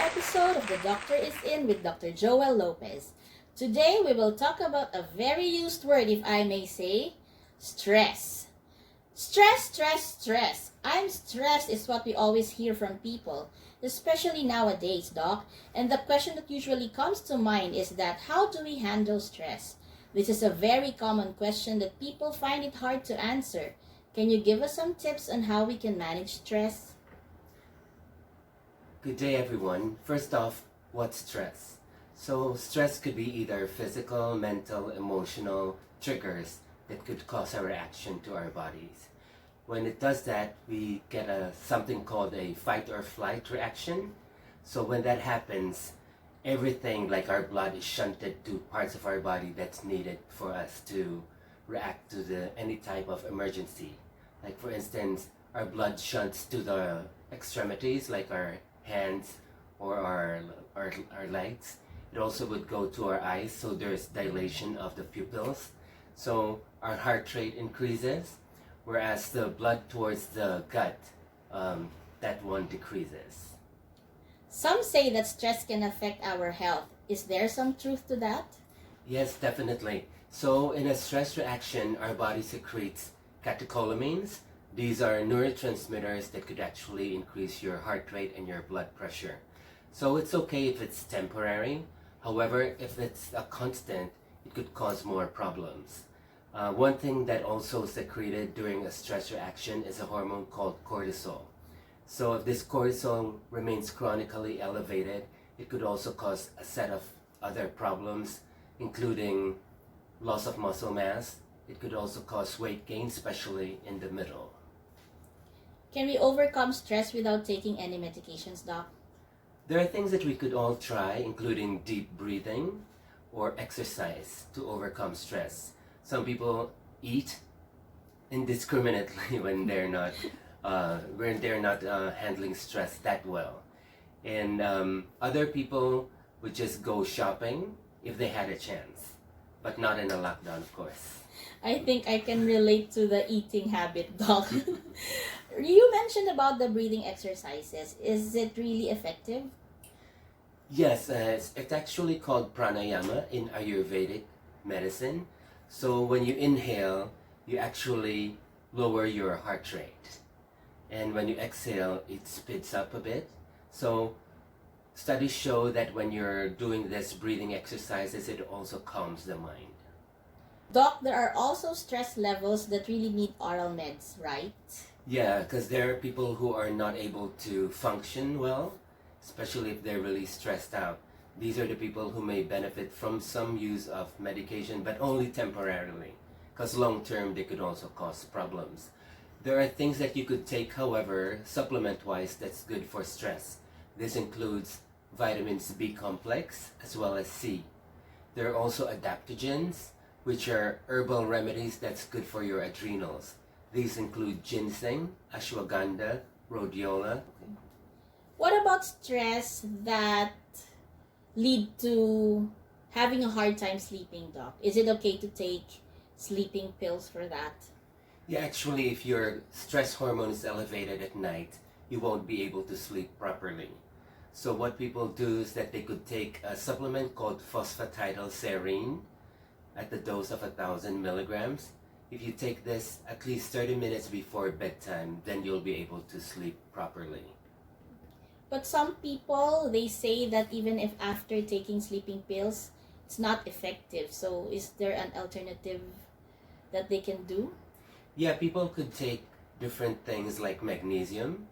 episode of The Doctor is In with Dr. Joel Lopez. Today we will talk about a very used word, if I may say, stress. Stress. I'm stressed is what we always hear from people, especially nowadays, Doc. And the question that usually comes to mind is that how do we handle stress? This is a very common question that people find it hard to answer. Can you give us some tips on how we can manage stress? Good day, everyone. First off, what's stress? So, stress could be either physical, mental, emotional triggers that could cause a reaction to our bodies. When it does that, we get something called a fight or flight reaction. So, when that happens, everything like our blood is shunted to parts of our body that's needed for us to react to any type of emergency. Like, for instance, our blood shunts to the extremities, like our hands or our legs. It also would go to our eyes, so there's dilation of the pupils. So our heart rate increases, whereas the blood towards the gut, that one decreases. Some say that stress can affect our health. Is there some truth to that? Yes, definitely. So in a stress reaction, our body secretes catecholamines. These are neurotransmitters that could actually increase your heart rate and your blood pressure. So it's okay if it's temporary. However, if it's a constant, it could cause more problems. One thing that also secreted during a stress reaction is a hormone called cortisol. So if this cortisol remains chronically elevated, it could also cause a set of other problems, including loss of muscle mass. It could also cause weight gain, especially in the middle. Can we overcome stress without taking any medications, Doc? There are things that we could all try, including deep breathing or exercise to overcome stress. Some people eat indiscriminately when they're not handling stress that well, and other people would just go shopping if they had a chance, but not in a lockdown, of course. I think I can relate to the eating habit, Doc. You mentioned about the breathing exercises. Is it really effective? Yes, it's actually called pranayama in Ayurvedic medicine. So when you inhale, you actually lower your heart rate. And when you exhale, it speeds up a bit. So studies show that when you're doing this breathing exercises, it also calms the mind. Doc, there are also stress levels that really need oral meds, right? Yeah, because there are people who are not able to function well, especially if they're really stressed out. These are the people who may benefit from some use of medication, but only temporarily, because long term they could also cause problems. There are things that you could take, however, supplement-wise, that's good for stress. This includes vitamins B complex as well as C. There are also adaptogens, which are herbal remedies that's good for your adrenals. These include ginseng, ashwagandha, rhodiola. What about stress that lead to having a hard time sleeping, Doc? Is it okay to take sleeping pills for that? Yeah, actually, if your stress hormone is elevated at night, you won't be able to sleep properly. So what people do is that they could take a supplement called phosphatidylserine at the dose of 1,000 milligrams. If you take this at least 30 minutes before bedtime, then you'll be able to sleep properly. But some people, they say that even if after taking sleeping pills, it's not effective. So is there an alternative that they can do? Yeah, people could take different things like magnesium,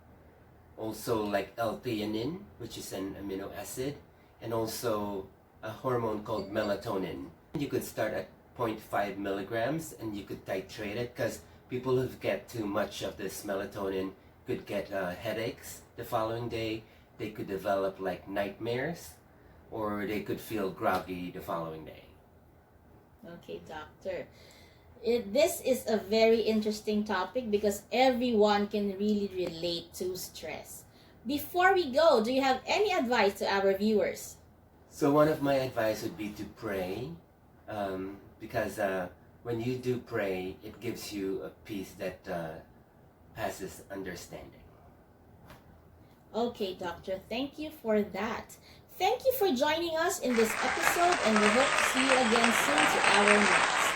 also like L-theanine, which is an amino acid, and also a hormone called melatonin. You could start at 0.5 milligrams and you could titrate it, because people who get too much of this melatonin could get headaches the following day. They could develop like nightmares, or they could feel groggy the following day. Okay, doctor. This is a very interesting topic because everyone can really relate to stress. Before we go, do you have any advice to our viewers? So one of my advice would be to pray, because when you do pray, it gives you a peace that passes understanding. Okay, doctor, thank you for that. Thank you for joining us in this episode, and we hope to see you again soon to our next.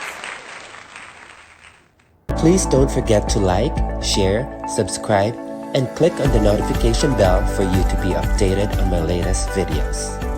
Please don't forget to like, share, subscribe, and click on the notification bell for you to be updated on my latest videos.